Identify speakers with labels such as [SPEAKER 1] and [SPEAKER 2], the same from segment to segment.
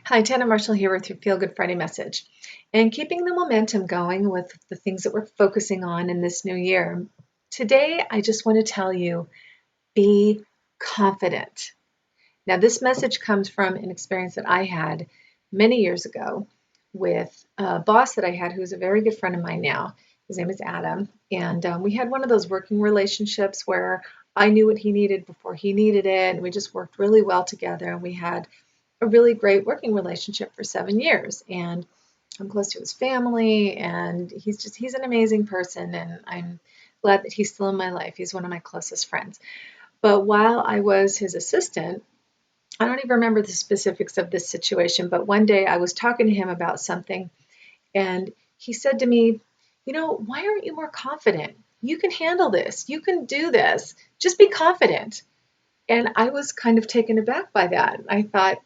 [SPEAKER 1] Hi, Tanna Marshall here with your Feel Good Friday message. And keeping the momentum going with the things that we're focusing on in this new year. Today, I just want to tell you be confident. Now, this message comes from an experience that I had many years ago with a boss that I had who's a very good friend of mine now. His name is Adam. And we had one of those working relationships where I knew what he needed before he needed it. And we just worked really well together. And we had a really great working relationship for 7 years. And I'm close to his family, and he's an amazing person. And I'm glad that he's still in my life. He's one of my closest friends. But while I was his assistant, I don't even remember the specifics of this situation, but one day I was talking to him about something, and he said to me, why aren't you more confident? You can handle this. You can do this. Just be confident. And I was kind of taken aback by that. I thought,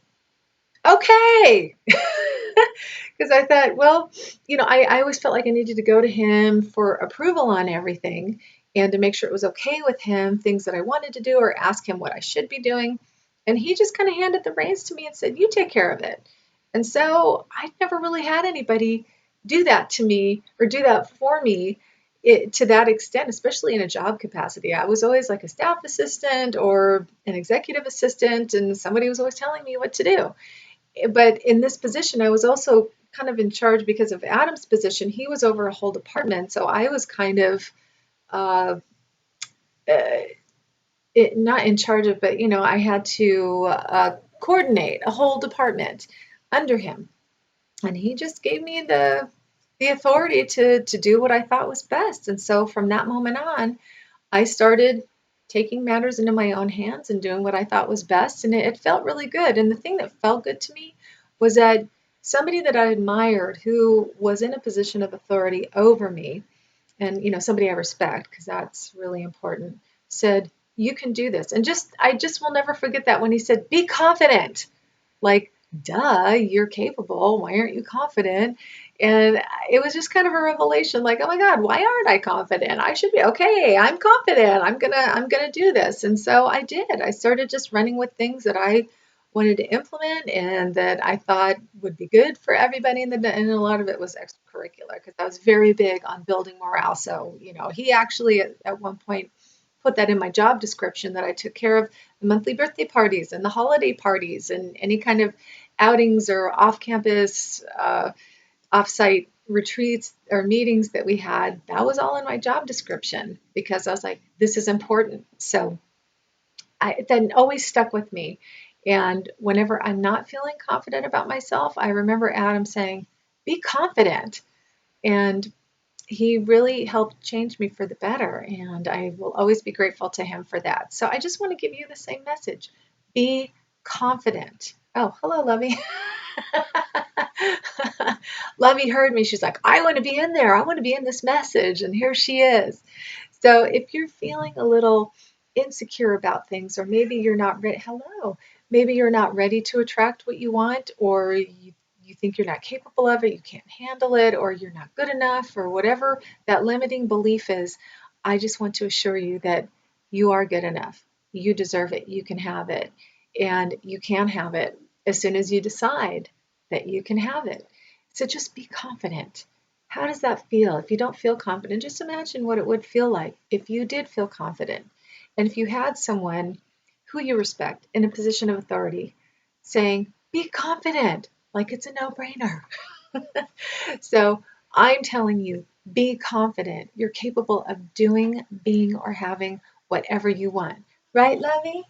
[SPEAKER 1] okay. Because I thought, well, I always felt like I needed to go to him for approval on everything and to make sure it was okay with him, things that I wanted to do, or ask him what I should be doing. And he just kind of handed the reins to me and said, you take care of it. And so I never really had anybody do that to me or do that for me to that extent, especially in a job capacity. I was always like a staff assistant or an executive assistant, and somebody was always telling me what to do. But in this position, I was also kind of in charge because of Adam's position. He was over a whole department. So I was kind of uh, uh, not in charge of, but I had to coordinate a whole department under him. And he just gave me the authority to do what I thought was best. And so from that moment on, I started taking matters into my own hands and doing what I thought was best. And it felt really good. And the thing that felt good to me was that somebody that I admired who was in a position of authority over me, and somebody I respect, because that's really important, said, you can do this. And I just will never forget that when he said, be confident. Like, duh, you're capable. Why aren't you confident? And it was just kind of a revelation, like, oh my God, why aren't I confident? I should be okay. I'm confident. I'm gonna do this. And so I did. I started just running with things that I wanted to implement and that I thought would be good for everybody. And a lot of it was extracurricular because I was very big on building morale. So, he actually at one point put that in my job description that I took care of the monthly birthday parties and the holiday parties and any kind of outings or off-campus, off-site retreats or meetings that we had. That was all in my job description because I was like, this is important. So it then always stuck with me. And whenever I'm not feeling confident about myself, I remember Adam saying, be confident. And he really helped change me for the better, and I will always be grateful to him for that. So I just want to give you the same message. Be confident. Oh, hello, Lovey. Lovey heard me. She's like, I want to be in there. I want to be in this message. And here she is. So if you're feeling a little insecure about things, or maybe you're not ready, hello, maybe you're not ready to attract what you want, or you think you're not capable of it, you can't handle it, or you're not good enough, or whatever that limiting belief is, I just want to assure you that you are good enough. You deserve it. You can have it. And you can have it as soon as you decide that you can have it. So just be confident. How does that feel? If you don't feel confident, just imagine what it would feel like if you did feel confident. And if you had someone who you respect in a position of authority saying, be confident, like it's a no-brainer. So I'm telling you, be confident. You're capable of doing, being, or having whatever you want. Right, Lovey?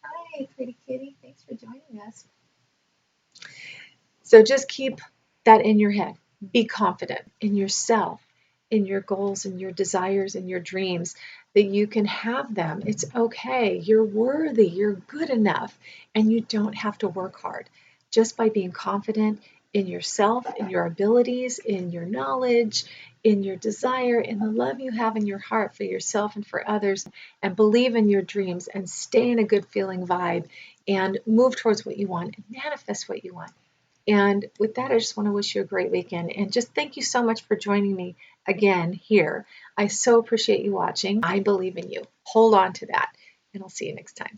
[SPEAKER 1] Hi, pretty kitty. Thanks for joining us. So just keep that in your head. Be confident in yourself, in your goals and your desires and your dreams, that you can have them. It's okay. You're worthy. You're good enough. And you don't have to work hard. Just by being confident in yourself, in your abilities, in your knowledge, in your desire, in the love you have in your heart for yourself and for others, and believe in your dreams and stay in a good feeling vibe and move towards what you want and manifest what you want. And with that, I just want to wish you a great weekend. And just thank you so much for joining me again here. I so appreciate you watching. I believe in you. Hold on to that. And I'll see you next time.